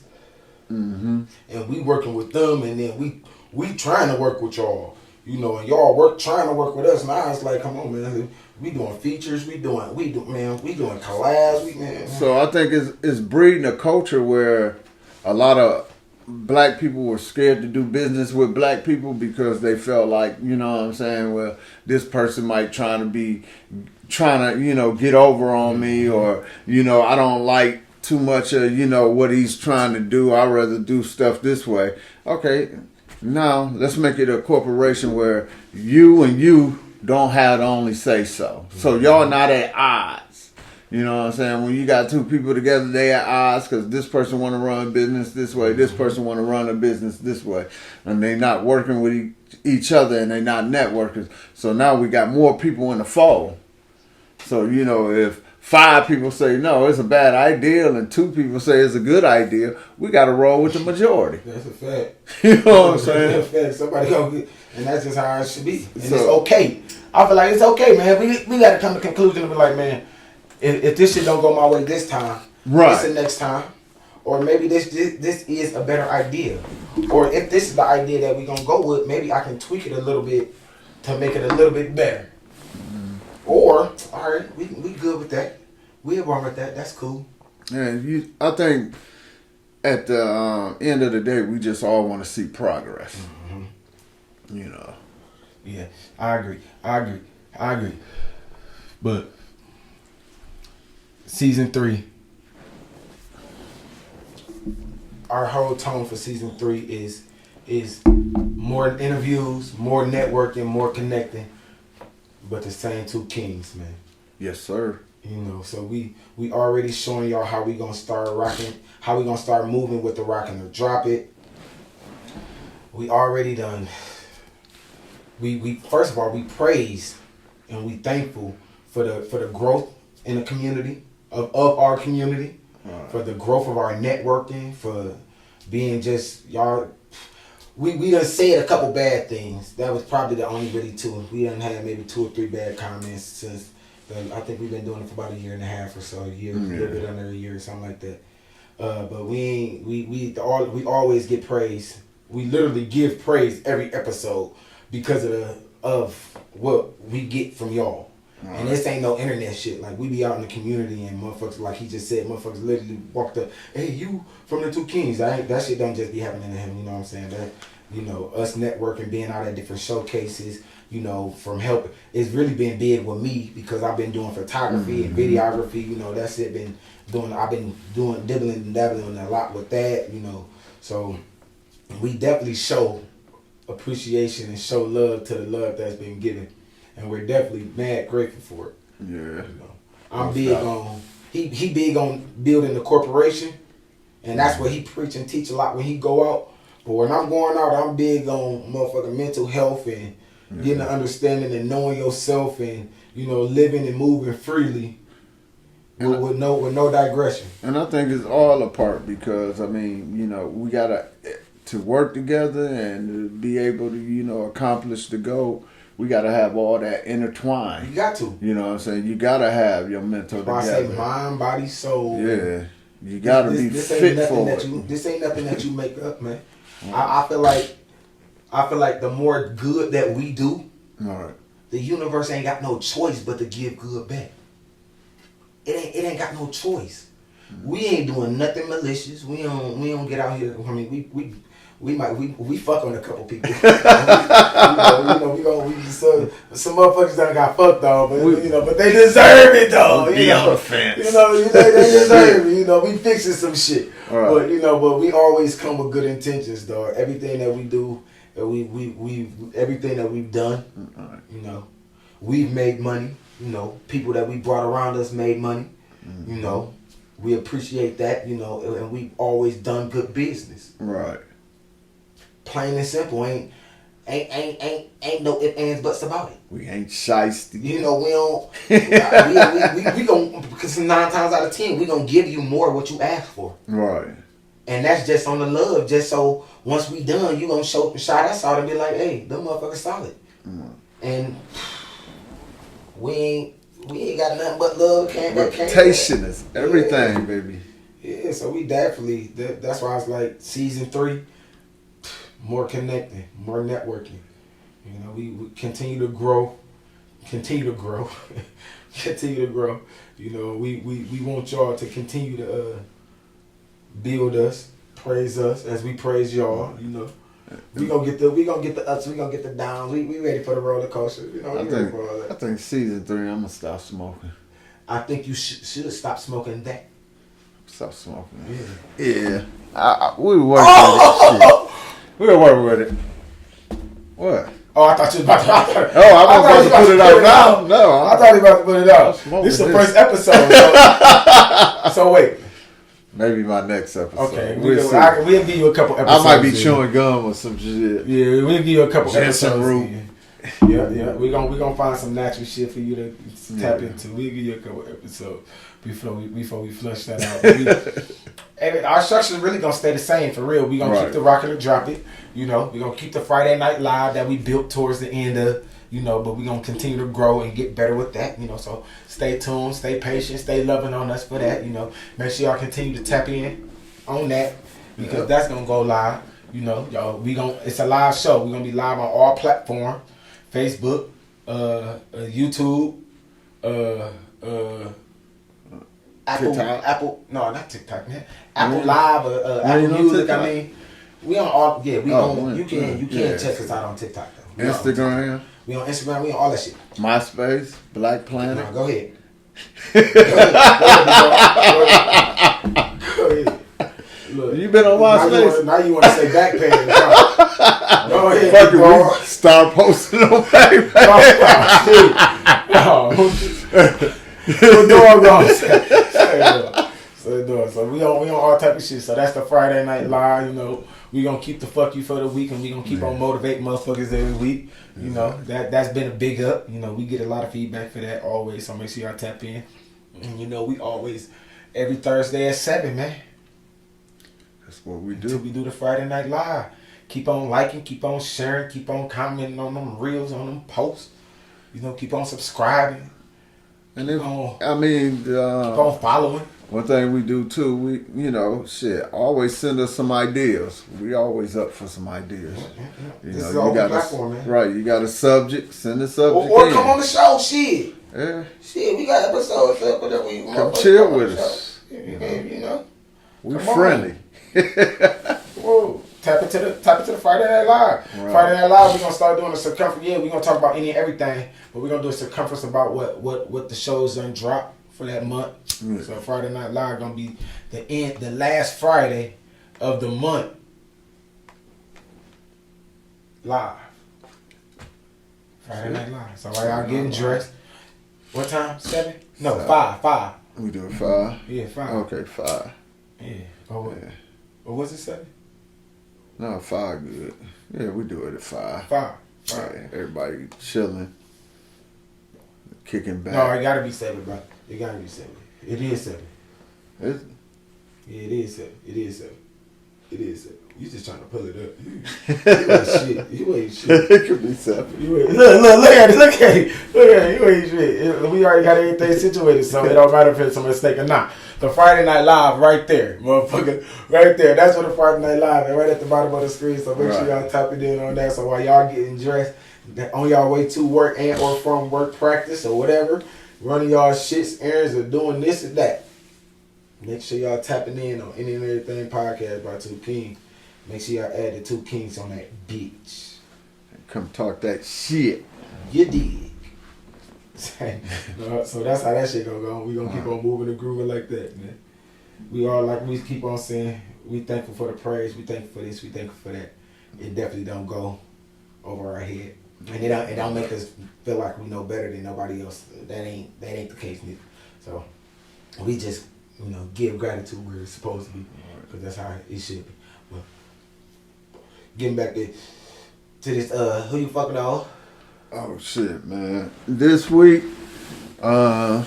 and we working with them, and then we trying to work with y'all, you know, and y'all trying to work with us. Now it's like, come on, man, we doing features, we doing collabs, man. So I think it's breeding a culture where a lot of black people were scared to do business with black people because they felt like, you know what I'm saying, well, this person might trying to, you know, get over on me, or, you know, I don't like too much of, you know, what he's trying to do. I'd rather do stuff this way. Okay, now let's make it a corporation where you and you don't have to only say so. So y'all not at odds. You know what I'm saying? When you got two people together, they at odds because this person want to run a business this way, this person want to run a business this way, and they not working with each other, and they not networkers. So now we got more people in the fold. So, you know, if 5 people say no, it's a bad idea, and 2 people say it's a good idea, we got to roll with the majority. That's a fact. You know what I'm saying? That's a fact. Somebody gonna get, and that's just how it should be. And it's okay. I feel like it's okay, man. We got to come to the conclusion and be like, man, if this shit don't go my way this time, right, it's the next time, or maybe this is a better idea, or if this is the idea that we gonna go with, maybe I can tweak it a little bit to make it a little bit better. Or all right, we good with that. We along with that. That's cool. And I think at the end of the day, we just all want to see progress. You know. Yeah, I agree. But season 3, our whole tone for season 3 is more interviews, more networking, more connecting, but the same 2 kings, man. Yes, sir. You know, so we already showing y'all how we gonna start rocking, how we gonna start moving with the Rockin' or Drop It. We already done. We first of all, we praise and we thankful for the growth in the community of our community, for the growth of our networking, for being just y'all. We done said a couple bad things. That was probably the only really 2. We done had maybe 2 or 3 bad comments since. I think we've been doing it for about a year and a half or so, a little bit under a year or something like that. But we always get praise. We literally give praise every episode because of what we get from y'all. Right. And this ain't no internet shit. Like, we be out in the community and motherfuckers, like he just said, motherfuckers literally walked up, hey, you from the 2 Kings. That shit don't just be happening to him, you know what I'm saying? That, you know, us networking, being out at different showcases, you know, from help, it's really been big with me because I've been doing photography and videography, you know, that's it. I've been doing dibbling and dabbling a lot with that, you know. So we definitely show appreciation and show love to the love that's been given. And we're definitely mad grateful for it. Yeah. You know, I'm big on, he big on building the corporation, and that's what he preach and teach a lot when he go out. But when I'm going out, I'm big on motherfucking mental health and getting an understanding and knowing yourself and, you know, living and moving freely with no digression. And I think it's all a part because, I mean, you know, we got to work together and to be able to, you know, accomplish the goal. We got to have all that intertwined. You got to. You know what I'm saying? You got to have your mental together. I say mind, body, soul. Yeah. You got to be fit for it. This ain't nothing that you make up, man. I feel like the more good that we do, right, the universe ain't got no choice but to give good back. It ain't got no choice. We ain't doing nothing malicious. We don't get out here. I mean, we fuck on a couple people. Some motherfuckers done got fucked on, but they deserve it though. Be on the fence. They deserve it. You know, we fixing some shit. Right. But we always come with good intentions, dog. Everything that we do, everything that we've done, you know, we've made money. You know, people that we brought around us made money. You know, we appreciate that. You know, and we've always done good business. Right. Plain and simple. Ain't no ifs, ands, buts about it. We ain't shysty. You know, we don't. we gon' because 9 times out of 10 we gonna give you more what you ask for. Right. And that's just on the love. Just so once we done, you gonna shout us out and be like, hey, them motherfuckers solid. And we ain't got nothing but love. Reputation is everything, baby. Yeah, so we definitely, that's why I was like, season 3, more connecting, more networking. You know, we continue to grow. Continue to grow. You know, we want y'all to continue to build us, praise us as we praise y'all. You know, we gonna get the ups, we gonna get the downs. We ready for the roller coaster. You know, ready for all that. I think season 3, I'm gonna stop smoking. I think you should stop smoking that. Stop smoking. Yeah. Yeah. We work with it. Shit. We'll work with it. What? Oh, I thought you was about to. I was about to put it out now. No, I thought you was about to put it out. This is the first episode. So wait. Maybe my next episode. Okay, We'll give you a couple episodes. I might be chewing gum or some shit. Yeah, we'll give you a couple Jensen episodes. root. Yeah. We gonna find some natural shit for you to tap into. We'll give you a couple episodes before we flush that out. Our structure is really gonna stay the same for real. We gonna keep the rock and drop it. You know, we gonna keep the Friday Night Live that we built towards the end of. You know, but we gonna continue to grow and get better with that. You know, so stay tuned, stay patient, stay loving on us for that. You know, make sure y'all continue to tap in on that because that's gonna go live. You know, y'all, it's a live show. We're gonna be live on all platforms: Facebook, YouTube, Apple. No, not TikTok, man. Apple Live, Apple Music. TikTok? I mean, we on all. Yeah, we on. You can check us out on TikTok though. Instagram. We on Instagram. We on all that shit. MySpace, Black Planet. No, go ahead. Go ahead. Look, You been on MySpace? Now you want to say Backpage. Go ahead. Fucking we start posting on Facebook. So we on all type of shit. So that's the Friday Night Live. You know, we gonna keep the fuck you for the week, and we gonna keep on motivating motherfuckers every week. You know, that's been a big up. You know, we get a lot of feedback for that always. So make sure y'all tap in. And you know, we always every Thursday at 7, man. That's what we do. Until we do the Friday Night Live. Keep on liking, keep on sharing, keep on commenting on them reels, on them posts. You know, keep on subscribing. And keep on following. One thing we do too, always send us some ideas. We always up for some ideas. This is an open platform, man. Right, you got a subject, send a subject or come on the show, shit. Yeah. Shit, we got episodes up that we come chill with us. You know. We friendly. Whoa. Tap into the Friday Night Live. Right. Friday Night Live, we're gonna start doing a circumference. Yeah, we're gonna talk about any and everything, but we're gonna do a circumference about what the shows done drop for that month. Mm. So Friday Night Live gonna be the last Friday of the month live. Friday Night Live. So while y'all getting dressed, what time? 7? No, 5. We do it 5. Yeah, 5. Okay, 5. Yeah. Oh, yeah. Or was it 7? No, 5 good. Yeah, we do it at 5. 5. Right. Everybody chilling, kicking back. No, it gotta be 7, bro. It gotta be 7. It is 7. Is it? Yeah, it is 7. It is 7. It is 7. You just trying to pull it up. You ain't shit. You ain't shit. It could be 7. Look at it. You ain't shit. We already got everything situated, so it don't matter if it's a mistake or not. The Friday Night Live right there, motherfucker. Right there. That's what the Friday Night Live is, right at the bottom of the screen. So make sure y'all tap it in on that. So while y'all getting dressed, on y'all way to work and or from work practice or whatever, running y'all shits, errands, or doing this or that, make sure y'all tapping in on Any and Everything Podcast by 2 Kings. Make sure y'all add the 2 Kings on that bitch. Come talk that shit. You dig. So that's how that shit gonna go. We gonna keep on moving and grooving like that, man. We keep on saying, we thankful for the praise, we thankful for this, we thankful for that. It definitely don't go over our head. And it don't make us feel like we know better than nobody else. That ain't the case, neither. So we just, give gratitude where it's supposed to be. Because that's how it should be. Well, getting back to this, who you fucking on? Oh shit, man! This week, it's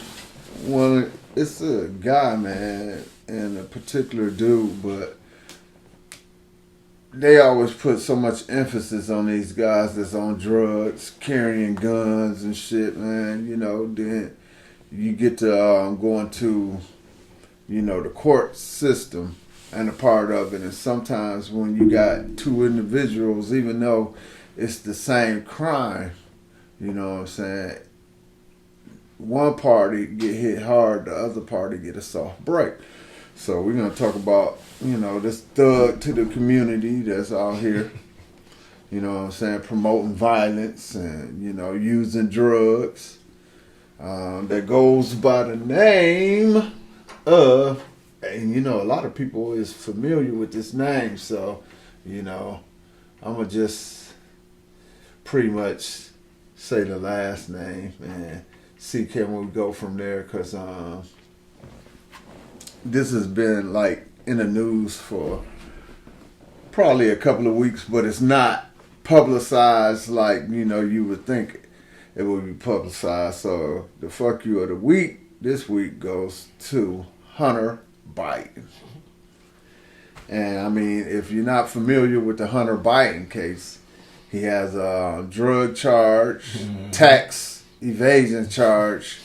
a guy, man, and a particular dude, but they always put so much emphasis on these guys that's on drugs, carrying guns and shit, man. You know, then you get to going to, you know, the court system and a part of it. And sometimes when you got two individuals, even though it's the same crime, you know what I'm saying, one party get hit hard, the other party get a soft break. So we're going to talk about, you know, this thug to the community that's out here, you know what I'm saying, promoting violence and, you know, using drugs. That goes by the name of, and you know, a lot of people is familiar with this name, so, you know, I'm going to just pretty much say the last name and see can we go from there, because this has been like in the news for probably a couple of weeks, but it's not publicized like, you know, you would think it would be publicized. So the fuck you of the week this week goes to Hunter Biden. And I mean, if you're not familiar with the Hunter Biden case, he has a drug charge, tax evasion charge,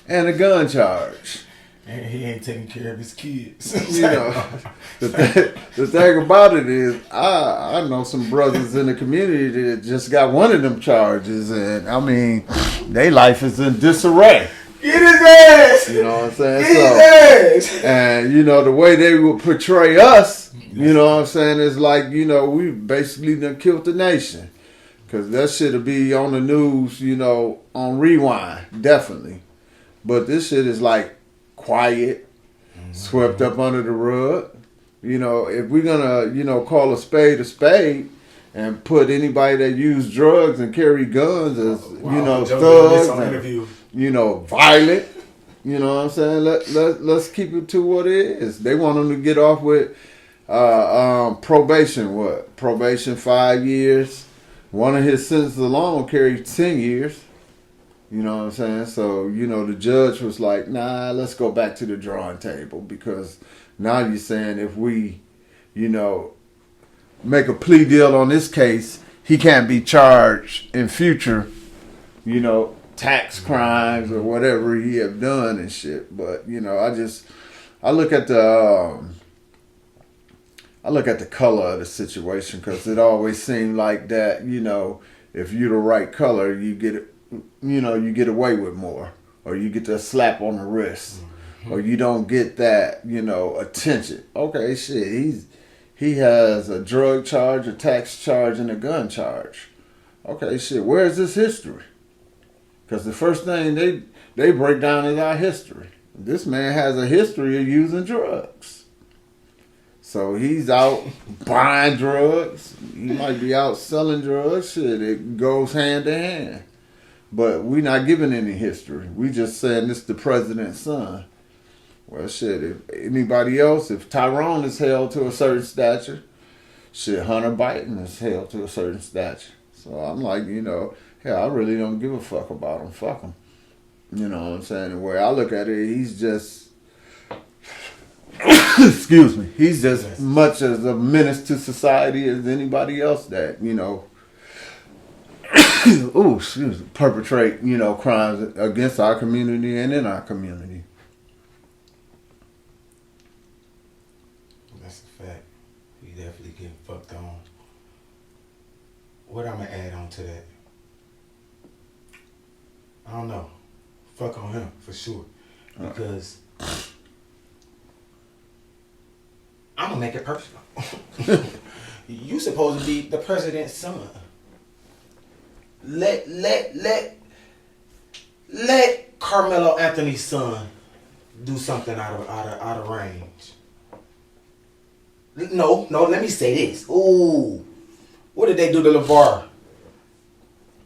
and a gun charge. And he ain't taking care of his kids. You know, the thing about it is, I know some brothers in the community that just got one of them charges, and I mean, their life is in disarray. Get his ass! You know what I'm saying? Get his ass! And you know, the way they would portray us, you know what I'm saying, is like, you know, we basically done killed the nation. Because that shit'll be on the news, you know, on rewind, definitely. But this shit is like quiet, swept up under the rug. You know, if we're gonna, you know, call a spade and put anybody that use drugs and carry guns as, you know, thugs and, you know, violent, you know what I'm saying? Let's keep it to what it is. They want them to get off with probation. What? Probation 5 years. One of his sentences alone carried 10 years. You know what I'm saying? So, you know, the judge was like, nah, let's go back to the drawing table, because now you're saying if we, you know, make a plea deal on this case, he can't be charged in future, you know, tax crimes or whatever he have done and shit. But, you know, I look at the color of the situation, because it always seemed like that, you know, if you're the right color, you get it. You know, you get away with more, or you get the slap on the wrist, or you don't get that, you know, attention. Okay, shit, he has a drug charge, a tax charge, and a gun charge. Okay, shit, where's this history? Because the first thing they break down is our history. This man has a history of using drugs. So he's out buying drugs. He might be out selling drugs. Shit, it goes hand to hand. But we're not giving any history. We just saying this the president's son. Well, shit, if anybody else, if Tyrone is held to a certain stature, shit, Hunter Biden is held to a certain stature. So I'm like, you know, yeah, I really don't give a fuck about him. Fuck him. You know what I'm saying? The way I look at it, he's just, excuse me, he's just as much as a menace to society as anybody else that, you know, perpetrate, you know, crimes against our community and in our community. That's a fact. You definitely getting fucked on. What I'm gonna add on to that? I don't know. Fuck on him for sure, because I'm gonna make it personal. You supposed to be the president's son. Let Carmelo Anthony's son do something out of range. No, let me say this. Ooh. What did they do to LeVar?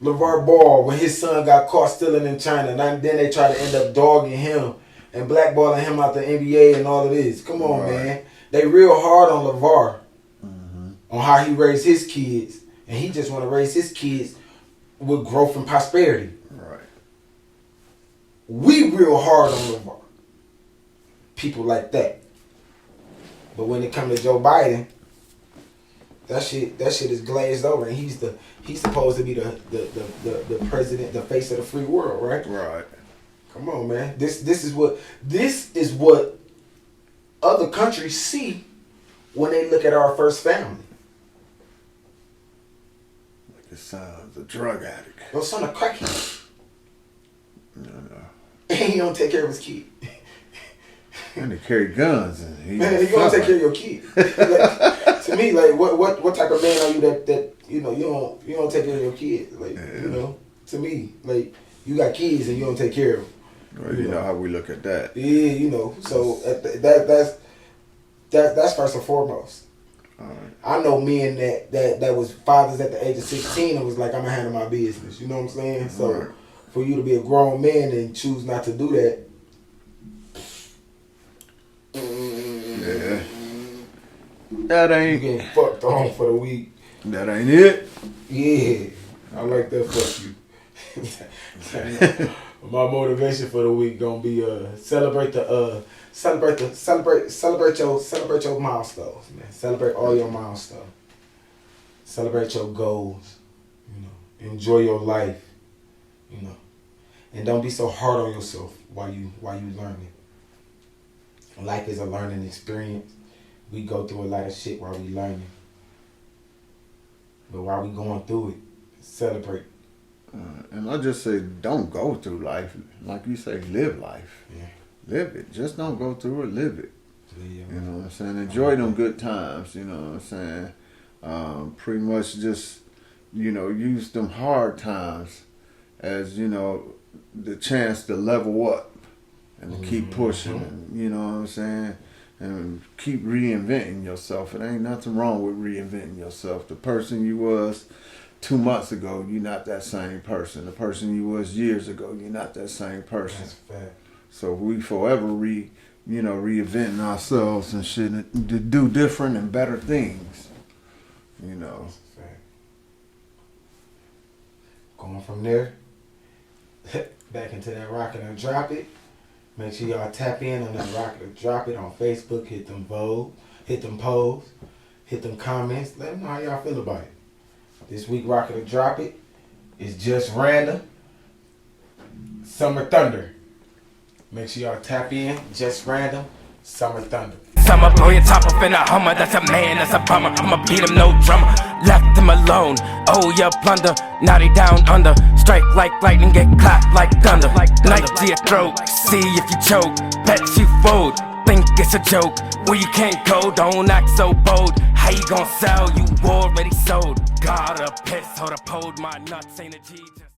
LeVar Ball, when his son got caught stealing in China, and then they tried to end up dogging him and blackballing him out the NBA and all of this. Come on, man. They real hard on LeVar on how he raised his kids, and he just want to raise his kids with growth and prosperity. Right. We real hard on LeVar. People like that. But when it comes to Joe Biden, That shit is glazed over, and he's supposed to be the president, the face of the free world, right? Right. Come on, man. This is what other countries see when they look at our first family. Like his son's a drug addict. Your son a crackhead. No. And he don't take care of his kid. And they carry guns, and he Man, you don't take care of your kid. Like, to me, like what type of man are you that you don't take care of your kid? Like to me, like you got kids and you don't take care of them. Well, you know how we look at that. Yeah, so that's first and foremost. Right. I know men that was fathers at the age of 16 and was like, I'm gonna handle my business. You know what I'm saying? So Right. for you to be a grown man and choose not to do that. Yeah. That You ain't getting fucked on for the week. that ain't it. Yeah, I like that. Fuck you. My motivation for the week gonna be celebrate your milestones, man. Celebrate all your milestones. Celebrate your goals. Enjoy your life. And don't be so hard on yourself while you learning. Life is a learning experience. We go through a lot of shit while we learning. But while we going through it, celebrate. And I just say, don't go through life. Like you say, live life. Yeah. Live it. Just don't go through it, live it. Yeah. You know what I'm saying? Enjoy them good times, you know what I'm saying? Pretty much just, use them hard times as, the chance to level up and to keep pushing, and, you know what I'm saying? And keep reinventing yourself. It ain't nothing wrong with reinventing yourself. The person you was 2 months ago, you're not that same person. The person you was years ago, you're not that same person. That's a fact. So we forever reinventing ourselves and shit to do different and better things. That's a fact. Going from there, back into that Rock It or Drop It. Make sure y'all tap in on that Rock It or Drop It on Facebook. Hit them polls, hit them comments. Let them know how y'all feel about it. This week, Rock It or Drop It is just random. Summer Thunder. Make sure y'all tap in. Just random. Summer Thunder. Summer, blow your top up in a Hummer. That's a man, that's a bummer. I'ma beat him, no drummer. Left him alone. Oh, you blunder. Now they down under. Strike like lightning, get clapped like thunder. Knife to your throat. See if you choke. Bet you fold. Think it's a joke. Where you can't go, don't act so bold. How you gon' sell? You already sold. Gotta piss, hold up, hold my nuts, ain't a G.